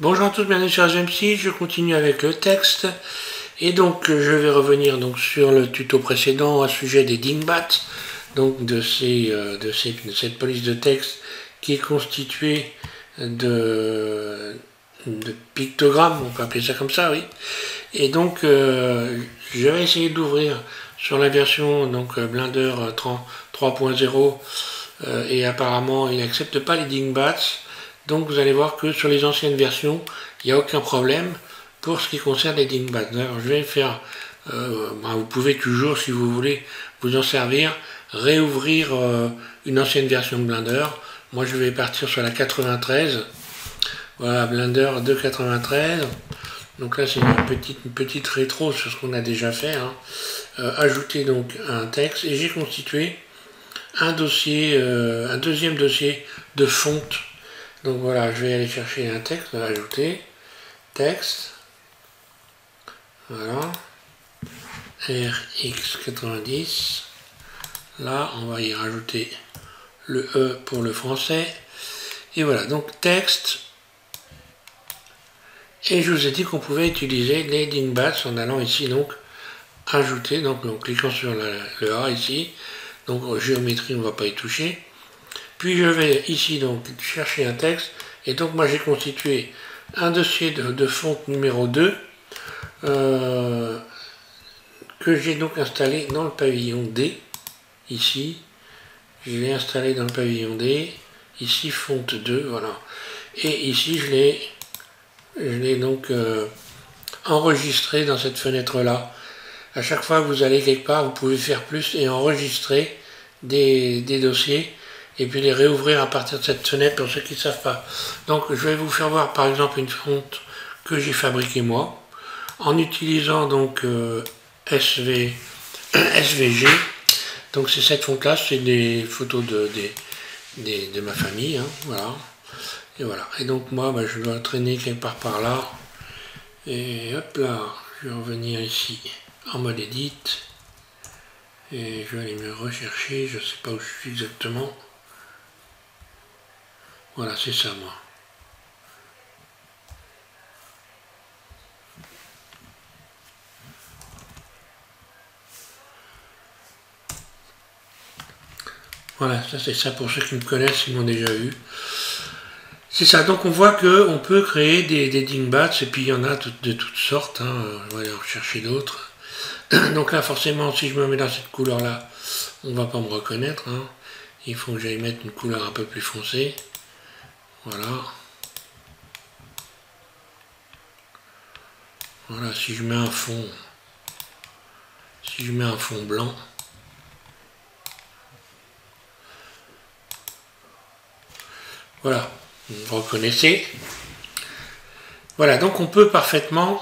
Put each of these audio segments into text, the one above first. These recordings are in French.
Bonjour à tous, bienvenue sur ASMC, je continue avec le texte et donc je vais revenir donc sur le tuto précédent à sujet des dingbats, donc de cette police de texte qui est constituée de pictogrammes, on peut appeler ça comme ça, oui. Et donc je vais essayer d'ouvrir sur la version donc Blender 3.0 et apparemment il n'accepte pas les dingbats. Donc vous allez voir que sur les anciennes versions, il n'y a aucun problème pour ce qui concerne les dingbats. Alors je vais faire, vous pouvez toujours, si vous voulez vous en servir, réouvrir une ancienne version de Blender. Moi je vais partir sur la 93. Voilà, Blender 2.93. Donc là c'est une petite rétro sur ce qu'on a déjà fait. Ajouter donc un texte et j'ai constitué un dossier, un deuxième dossier de fonte. Donc voilà, je vais aller chercher un texte, ajouter, texte, voilà, RX90, là on va y rajouter le E pour le français, et voilà, donc texte, et je vous ai dit qu'on pouvait utiliser les dingbats en allant ici, donc, ajouter, donc en cliquant sur le A ici, donc géométrie on ne va pas y toucher. Puis je vais ici donc chercher un texte et donc moi j'ai constitué un dossier de fonte numéro 2 que j'ai donc installé dans le pavillon D. Ici, je l'ai installé dans le pavillon D. Ici fonte 2, voilà. Et ici je l'ai donc enregistré dans cette fenêtre là. À chaque fois que vous allez quelque part, vous pouvez faire plus et enregistrer des dossiers et puis les réouvrir à partir de cette fenêtre pour ceux qui ne savent pas. Donc je vais vous faire voir par exemple une fonte que j'ai fabriquée moi en utilisant donc SVG. Donc c'est cette fonte là, c'est des photos de ma famille, voilà. Et voilà. Et donc moi je dois traîner quelque part par là. Et hop là, je vais revenir ici en mode edit. Et je vais aller me rechercher, je ne sais pas où je suis exactement. Voilà, c'est ça, moi. Voilà, ça c'est ça pour ceux qui me connaissent, ils m'ont déjà eu. C'est ça, donc on voit qu'on peut créer des dingbats, et puis il y en a de toutes sortes, on va aller en chercher d'autres. Donc là, forcément, si je me mets dans cette couleur-là, on ne va pas me reconnaître. Il faut que j'aille mettre une couleur un peu plus foncée. Voilà. Voilà, si je mets un fond blanc, voilà, vous reconnaissez. Voilà, donc on peut parfaitement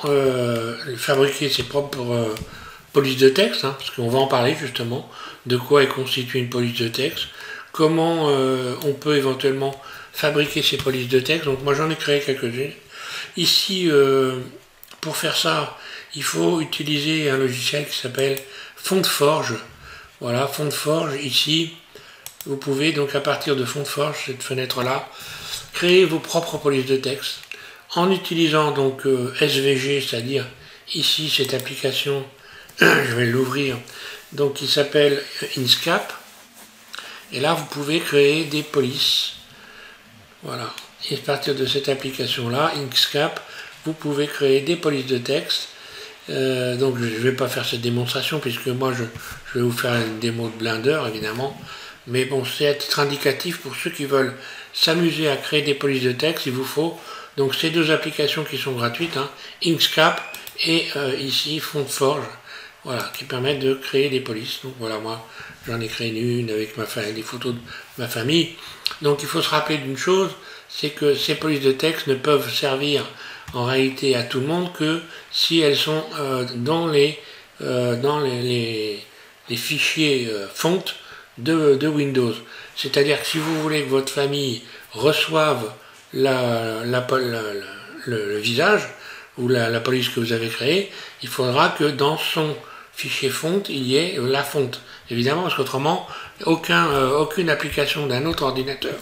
fabriquer ses propres polices de texte, parce qu'on va en parler justement, de quoi est constituée une police de texte, comment on peut éventuellement fabriquer ces polices de texte. Donc moi j'en ai créé quelques-unes. Ici, pour faire ça, il faut utiliser un logiciel qui s'appelle FontForge. Voilà, FontForge, ici, vous pouvez donc à partir de FontForge, cette fenêtre-là, créer vos propres polices de texte en utilisant donc SVG, c'est-à-dire ici cette application, je vais l'ouvrir, donc qui s'appelle Inkscape. Et là, vous pouvez créer des polices. Voilà. Et à partir de cette application-là, Inkscape, vous pouvez créer des polices de texte. Donc je ne vais pas faire cette démonstration puisque moi je vais vous faire une démo de Blender évidemment. Mais bon, c'est à titre indicatif pour ceux qui veulent s'amuser à créer des polices de texte. Il vous faut donc ces deux applications qui sont gratuites, Inkscape et ici FontForge. Voilà, qui permettent de créer des polices. Donc voilà, moi j'en ai créé une avec des photos de ma famille. Donc il faut se rappeler d'une chose, c'est que ces polices de texte ne peuvent servir en réalité à tout le monde que si elles sont dans les fichiers fonte de Windows. C'est-à-dire que si vous voulez que votre famille reçoive le visage ou la police que vous avez créée, il faudra que dans son fichier fonte, il y ait la fonte. Évidemment, parce qu'autrement, aucune application d'un autre ordinateur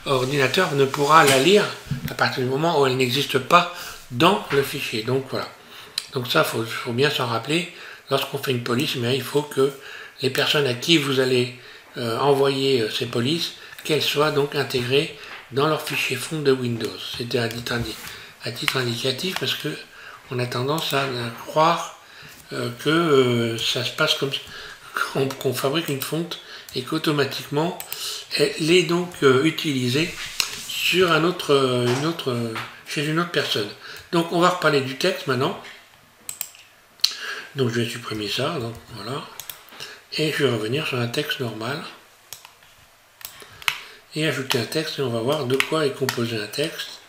ordinateur ne pourra la lire à partir du moment où elle n'existe pas dans le fichier. Donc voilà. Donc ça, faut bien s'en rappeler. Lorsqu'on fait une police, mais il faut que les personnes à qui vous allez envoyer ces polices, qu'elles soient donc intégrées dans leur fichier fond de Windows. C'était à titre indicatif parce que on a tendance à croire que ça se passe comme qu'on fabrique une fonte et qu'automatiquement elle est donc utilisée sur chez une autre personne. Donc on va reparler du texte maintenant. Donc je vais supprimer ça, donc voilà. Et je vais revenir sur un texte normal. Et ajouter un texte et on va voir de quoi est composé un texte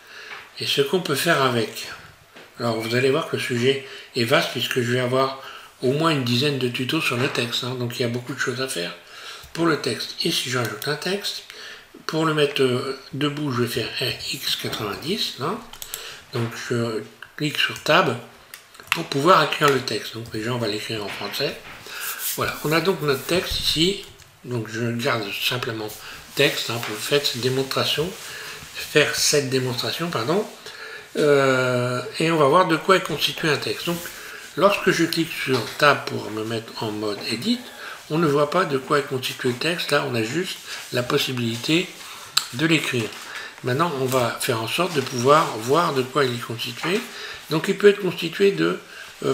et ce qu'on peut faire avec. Alors vous allez voir que le sujet est vaste puisque je vais avoir au moins une dizaine de tutos sur le texte. Donc il y a beaucoup de choses à faire pour le texte. Ici je rajoute un texte. Pour le mettre debout, je vais faire X90. Là. Donc je clique sur Tab pour pouvoir écrire le texte. Donc déjà on va l'écrire en français. Voilà, on a donc notre texte ici. Donc je garde simplement texte pour faire cette démonstration, pardon. Et on va voir de quoi est constitué un texte. Donc lorsque je clique sur Tab pour me mettre en mode Edit, on ne voit pas de quoi est constitué le texte. Là, on a juste la possibilité de l'écrire. Maintenant, on va faire en sorte de pouvoir voir de quoi il est constitué. Donc, il peut être constitué de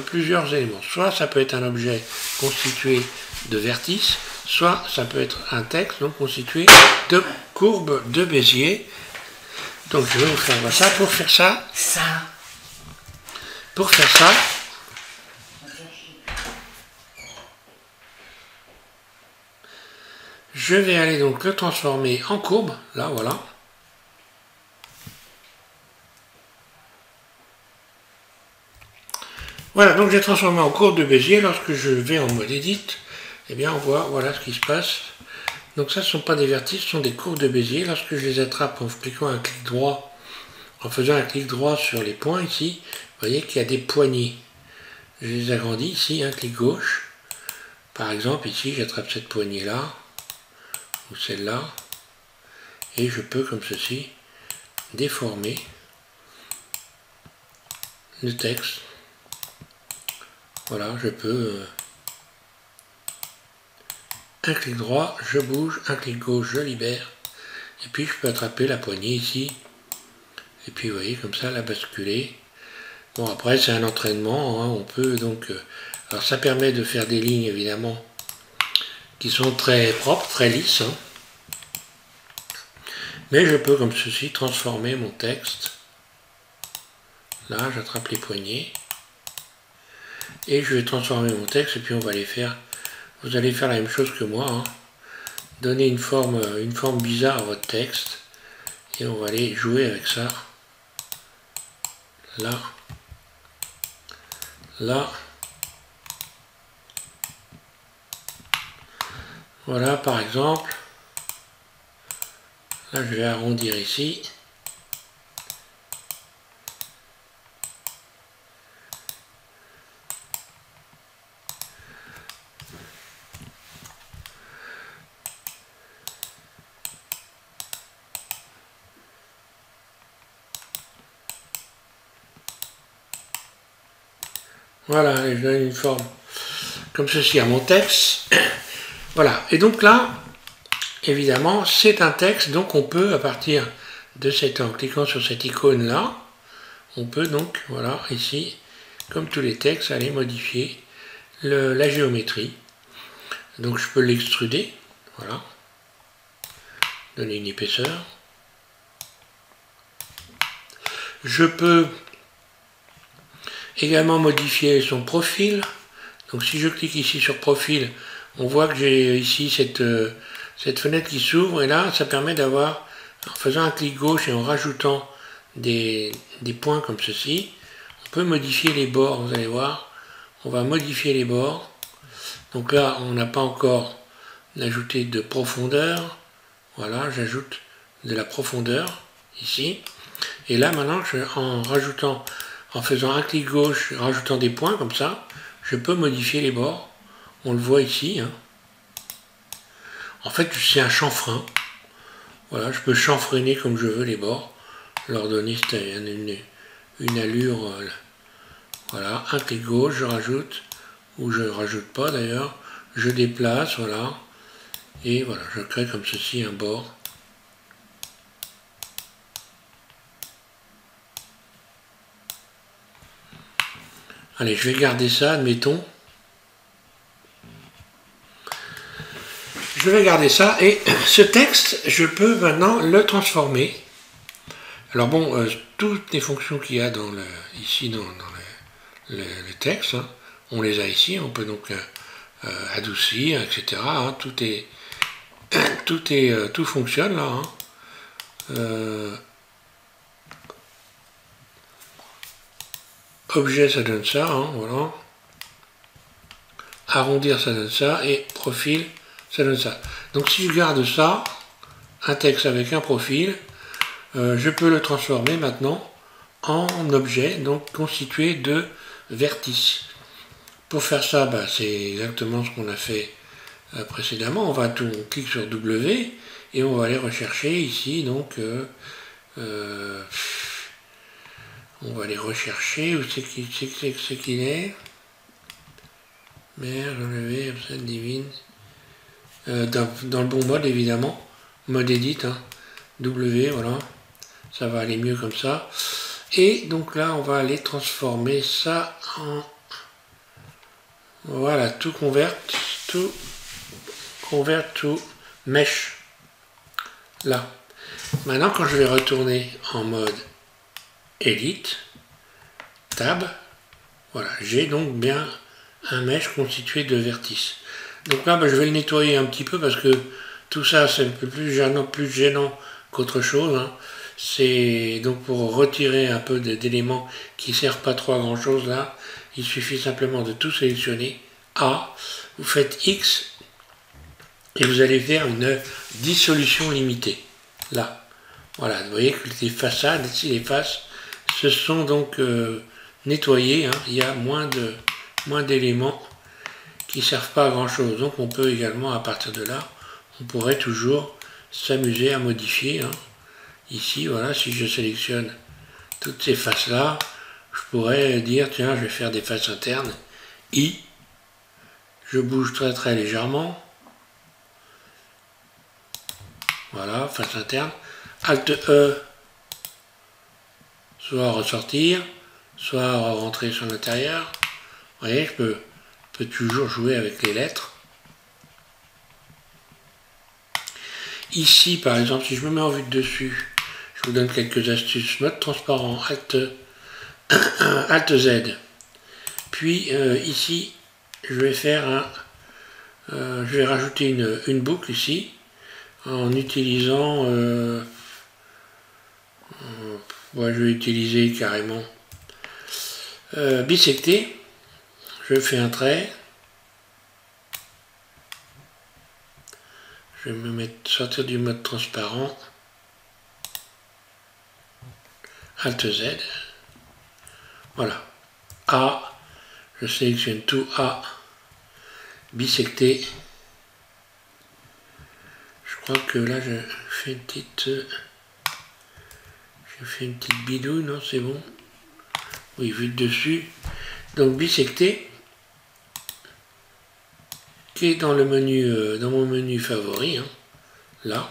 plusieurs éléments. Soit ça peut être un objet constitué de vertices, soit ça peut être un texte donc constitué de courbes de Bézier. Donc, je vais vous faire ça. Pour faire ça, je vais aller donc le transformer en courbe, là voilà. Voilà, donc j'ai transformé en courbe de Bézier. Lorsque je vais en mode Edit, eh bien on voit, voilà ce qui se passe. Donc ça, ce ne sont pas des vertices, ce sont des courbes de Bézier. Lorsque je les attrape en appliquant un clic droit, en faisant un clic droit sur les points ici, vous voyez qu'il y a des poignées. Je les agrandis ici, un clic gauche. Par exemple, ici, j'attrape cette poignée-là, ou celle-là, et je peux, comme ceci, déformer le texte. Voilà, je peux... un clic droit, je bouge, un clic gauche, je libère, et puis je peux attraper la poignée ici, et puis vous voyez, comme ça, la basculer. Bon, après, c'est un entraînement, on peut donc... alors, ça permet de faire des lignes, évidemment, qui sont très propres, très lisses, mais je peux, comme ceci, transformer mon texte. Là, j'attrape les poignées, et je vais transformer mon texte, et puis on va les faire... Vous allez faire la même chose que moi, donner une forme bizarre à votre texte, et on va aller jouer avec ça. Là, là, voilà par exemple, là je vais arrondir ici, voilà, et je donne une forme comme ceci à mon texte. Voilà, et donc là, évidemment, c'est un texte, donc on peut, à partir de en cliquant sur cette icône-là, on peut donc, voilà, ici, comme tous les textes, aller modifier la géométrie. Donc je peux l'extruder, voilà, donner une épaisseur. Je peux également modifier son profil. Donc si je clique ici sur profil, on voit que j'ai ici cette fenêtre qui s'ouvre, et là ça permet d'avoir, en faisant un clic gauche et en rajoutant des points comme ceci, on peut modifier les bords. Vous allez voir, on va modifier les bords. Donc là on n'a pas encore ajouté de profondeur, voilà, j'ajoute de la profondeur ici, et là maintenant en faisant un clic gauche, rajoutant des points comme ça, je peux modifier les bords. On le voit ici. En fait, c'est un chanfrein. Voilà, je peux chanfreiner comme je veux les bords, leur donner une allure. Voilà, un clic gauche, je rajoute, ou je rajoute pas d'ailleurs, je déplace, voilà, et voilà, je crée comme ceci un bord. Allez, je vais garder ça, admettons. Je vais garder ça, et ce texte, je peux maintenant le transformer. Alors bon, toutes les fonctions qu'il y a ici dans le texte, hein, on les a ici, on peut donc adoucir, etc. Hein, tout fonctionne là. Hein. Objet, ça donne ça, hein, voilà. Arrondir, ça donne ça, et profil, ça donne ça. Donc si je garde ça, un texte avec un profil, je peux le transformer maintenant en objet, donc constitué de vertices. Pour faire ça, bah, c'est exactement ce qu'on a fait précédemment. On clique sur W et on va aller rechercher ici, donc on va aller rechercher où c'est qu'il est. Mère, enlevé, absent, divine. Dans le bon mode évidemment. Mode edit, hein. W, voilà. Ça va aller mieux comme ça. Et donc là, on va aller transformer ça en... Voilà, tout convert to mesh. Là. Maintenant, quand je vais retourner en mode edit, tab, voilà, j'ai donc bien un mesh constitué de vertices. Donc là, je vais le nettoyer un petit peu parce que tout ça, c'est un peu plus gênant qu'autre chose. Hein. C'est donc pour retirer un peu d'éléments qui ne servent pas trop à grand chose là, il suffit simplement de tout sélectionner. A, vous faites X et vous allez faire une dissolution limitée. Là, voilà, vous voyez que les façades, ici les faces, se sont donc nettoyées. Hein. Il y a moins d'éléments qui ne servent pas à grand chose. Donc on peut également, à partir de là, on pourrait toujours s'amuser à modifier. Hein. Ici, voilà, si je sélectionne toutes ces faces-là, je pourrais dire, tiens, je vais faire des faces internes. I, je bouge très légèrement. Voilà, face interne. Alt E, soit ressortir, soit rentrer sur l'intérieur. Vous voyez, je peux toujours jouer avec les lettres. Ici, par exemple, si je me mets en vue de dessus, je vous donne quelques astuces. Mode transparent, Alt Z. Puis ici, je vais faire je vais rajouter une boucle ici en utilisant je vais utiliser carrément bisecter. Je fais un trait. Je vais sortir du mode transparent. Alt Z. Voilà. A. Je sélectionne tout A. Bisecter. Je crois que là je fais une petite... Je fais une petite bidouille, non, c'est bon. Oui, vu de dessus. Donc bisecter, qui est dans le menu, dans mon menu favori, hein, là.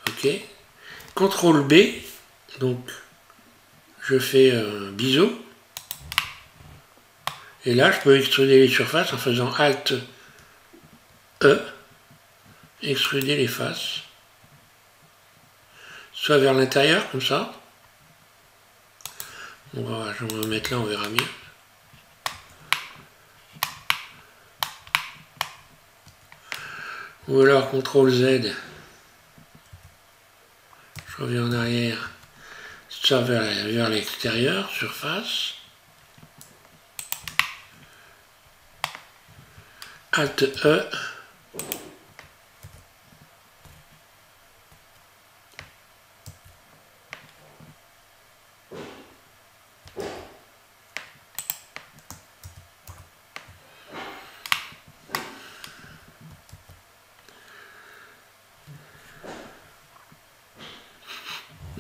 Ok. CTRL B, donc je fais un biseau. Et là, je peux extruder les surfaces en faisant Alt E, extruder les faces. Soit vers l'intérieur, comme ça. Je vais me mettre là, on verra mieux. Ou alors CTRL Z. Je reviens en arrière. Ça vers l'extérieur, surface. Alt E.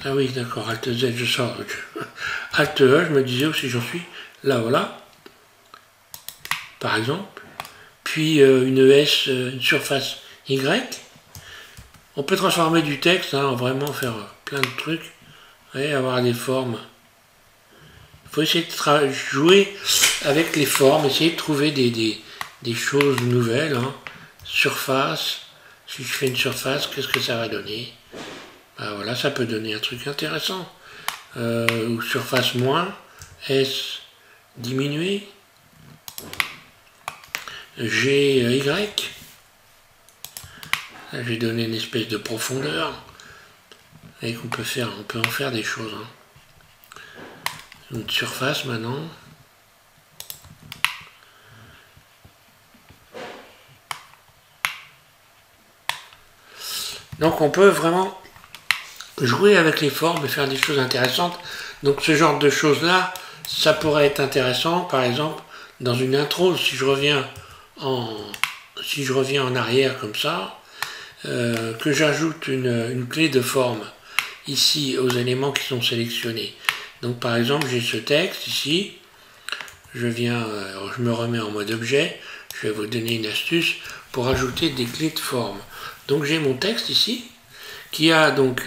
Ah oui, d'accord, Alt Z, je sors. Alt E, je me disais aussi, j'en suis là, voilà. Par exemple. Puis une ES, une surface Y. On peut transformer du texte, hein, vraiment faire plein de trucs. Et avoir des formes. Il faut essayer de jouer avec les formes, essayer de trouver des choses nouvelles. Hein. Surface. Si je fais une surface, qu'est-ce que ça va donner? Ben voilà, ça peut donner un truc intéressant. Ou surface moins. S diminué. G, Y. Là, j'ai donné une espèce de profondeur. Et qu'on peut faire, on peut en faire des choses. Hein. Une surface maintenant. Donc on peut vraiment jouer avec les formes et faire des choses intéressantes. Donc ce genre de choses-là, ça pourrait être intéressant, par exemple, dans une intro, si je reviens en arrière comme ça, que j'ajoute une clé de forme ici aux éléments qui sont sélectionnés. Donc par exemple, j'ai ce texte ici, je me remets en mode objet, je vais vous donner une astuce pour ajouter des clés de forme. Donc j'ai mon texte ici, qui a donc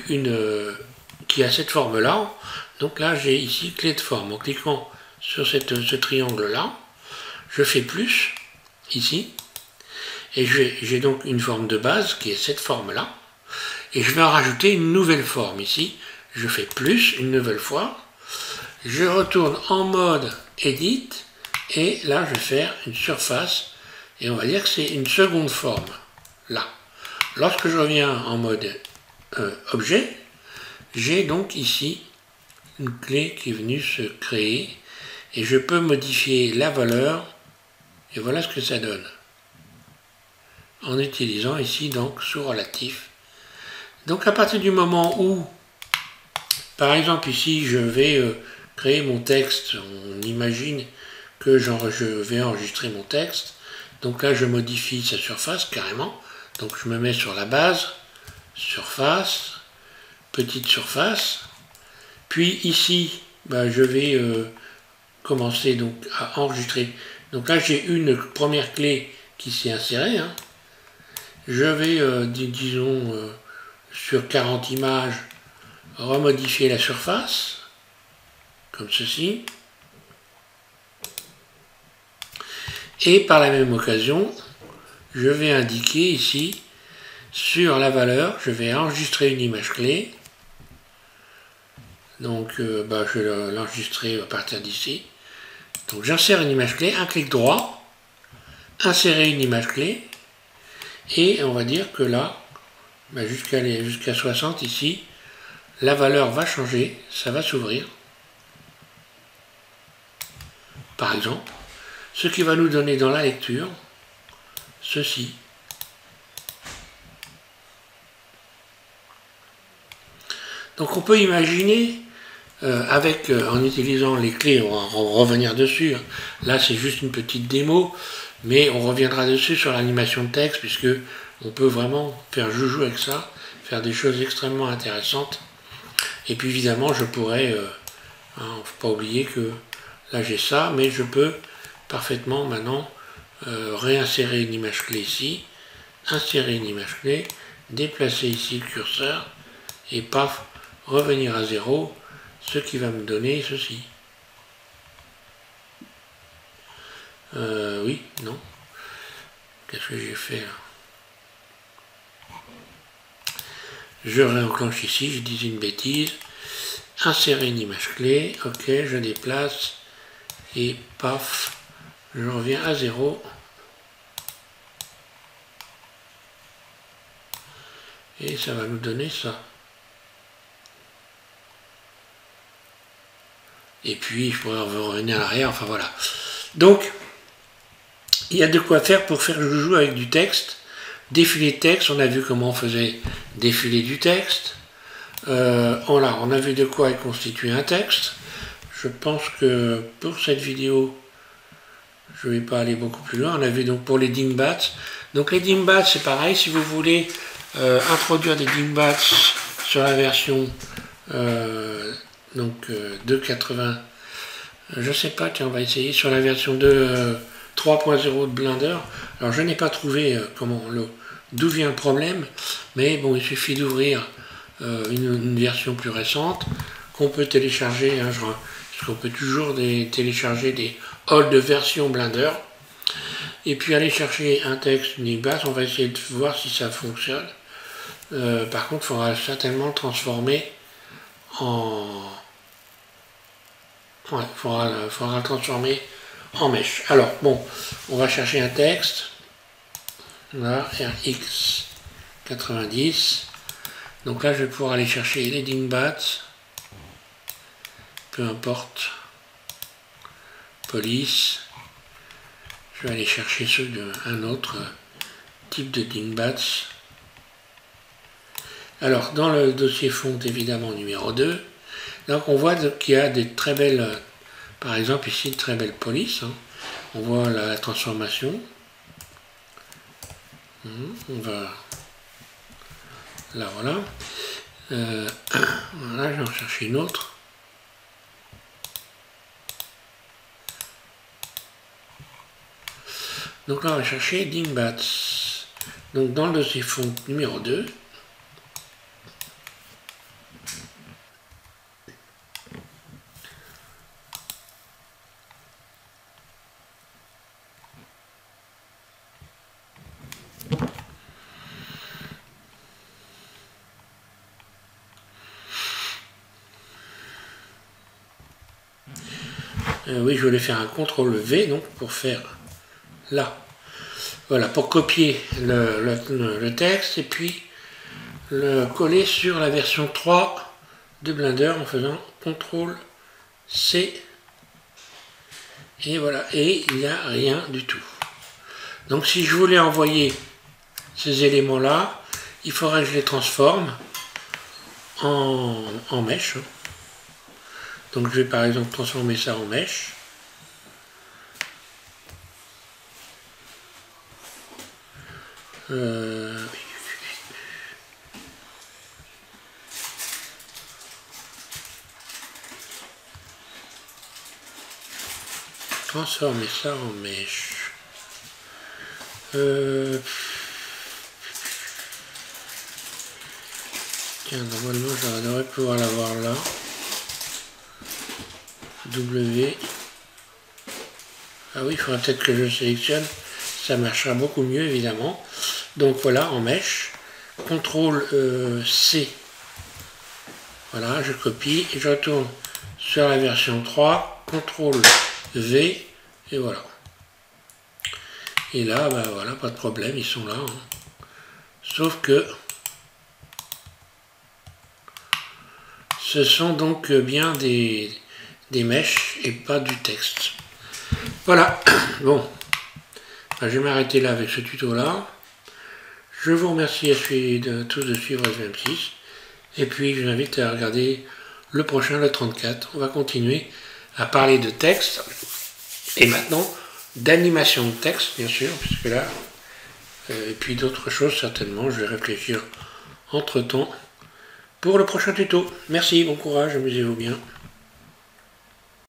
cette forme-là. Donc là, j'ai ici clé de forme. En cliquant sur ce triangle-là, je fais plus, ici, et j'ai donc une forme de base qui est cette forme-là, et je vais en rajouter une nouvelle forme ici. Je fais plus une nouvelle fois, je retourne en mode Edit, et là, je vais faire une surface, et on va dire que c'est une seconde forme, là. Lorsque je reviens en mode objet, j'ai donc ici une clé qui est venue se créer et je peux modifier la valeur et voilà ce que ça donne en utilisant ici donc sous-relatif. Donc à partir du moment où par exemple ici je vais créer mon texte, on imagine que je vais enregistrer mon texte, donc là je modifie sa surface carrément, donc je me mets sur la base, surface, petite surface, puis ici je vais commencer donc à enregistrer. Donc là j'ai une première clé qui s'est insérée, hein. Je vais disons sur 40 images remodifier la surface comme ceci, et par la même occasion je vais indiquer ici sur la valeur, je vais enregistrer une image clé. Donc je vais l'enregistrer à partir d'ici. Donc j'insère une image clé, un clic droit, insérer une image clé, et on va dire que là, jusqu'à 60 ici, la valeur va changer, ça va s'ouvrir. Par exemple, ce qui va nous donner dans la lecture ceci. Donc on peut imaginer, en utilisant les clés, on va revenir dessus, hein. Là c'est juste une petite démo, mais on reviendra dessus sur l'animation de texte, puisque on peut vraiment faire joujou avec ça, faire des choses extrêmement intéressantes. Et puis évidemment je pourrais, faut pas oublier que là j'ai ça, mais je peux parfaitement maintenant réinsérer une image clé ici, insérer une image clé, déplacer ici le curseur, et paf, revenir à 0, ce qui va me donner ceci. Oui, non. Qu'est-ce que j'ai fait là? Je réenclenche ici, je dis une bêtise. Insérer une image clé, ok, je déplace, et paf, je reviens à 0. Et ça va nous donner ça. Et puis, je pourrais revenir à l'arrière, enfin voilà. Donc, il y a de quoi faire pour faire le joujou avec du texte. Défiler de texte, on a vu comment on faisait défiler du texte. On a vu de quoi est constitué un texte. Je pense que pour cette vidéo, je ne vais pas aller beaucoup plus loin. On a vu donc pour les dingbats. Donc les dingbats, c'est pareil. Si vous voulez introduire des dingbats sur la version Donc 2.80, je sais pas, tiens, on va essayer sur la version 2 3.0 de Blender. Alors je n'ai pas trouvé d'où vient le problème, mais bon, il suffit d'ouvrir une version plus récente qu'on peut télécharger, hein, parce qu'on peut toujours télécharger des old versions Blender, et puis aller chercher un texte Nigbats. On va essayer de voir si ça fonctionne. Par contre, il faudra certainement le transformer en... Ouais, faudra le transformer en mèche. Alors, bon, on va chercher un texte. Là, RX 90. Donc là, je vais pouvoir aller chercher les Dingbats. Peu importe. Police. Je vais aller chercher ceux d'un autre type de Dingbats. Alors, dans le dossier font, évidemment, numéro 2, donc on voit qu'il y a des très belles, par exemple ici, de très belles polices. Hein. On voit la transformation. On va... Là, voilà. Voilà, je vais en chercher une autre. Donc là, on va chercher Dingbats. Donc dans le dossier font numéro 2, oui, je voulais faire un CTRL V, donc pour faire là. Voilà, pour copier le texte et puis le coller sur la version 3 de Blender en faisant CTRL C. Et voilà, et il n'y a rien du tout. Donc si je voulais envoyer ces éléments-là, il faudrait que je les transforme en mèche. Donc je vais par exemple transformer ça en mèche. Transformer ça en mèche. Tiens, normalement je devrais pouvoir l'avoir là. W. Ah oui, il faudra peut-être que je sélectionne. Ça marchera beaucoup mieux évidemment. Donc voilà, en mèche. CTRL C. Voilà, je copie et je retourne sur la version 3. CTRL V. Et voilà. Et là, bah voilà, pas de problème, ils sont là. Hein. Sauf que ce sont donc bien des mèches et pas du texte. Voilà. Bon. Ben, je vais m'arrêter là avec ce tuto-là. Je vous remercie tous de suivre SVM6. Et puis, je vous invite à regarder le prochain, le 34. On va continuer à parler de texte. Et maintenant, d'animation de texte, bien sûr, puisque là, et puis d'autres choses, certainement, je vais réfléchir entre-temps pour le prochain tuto. Merci, bon courage, amusez-vous bien.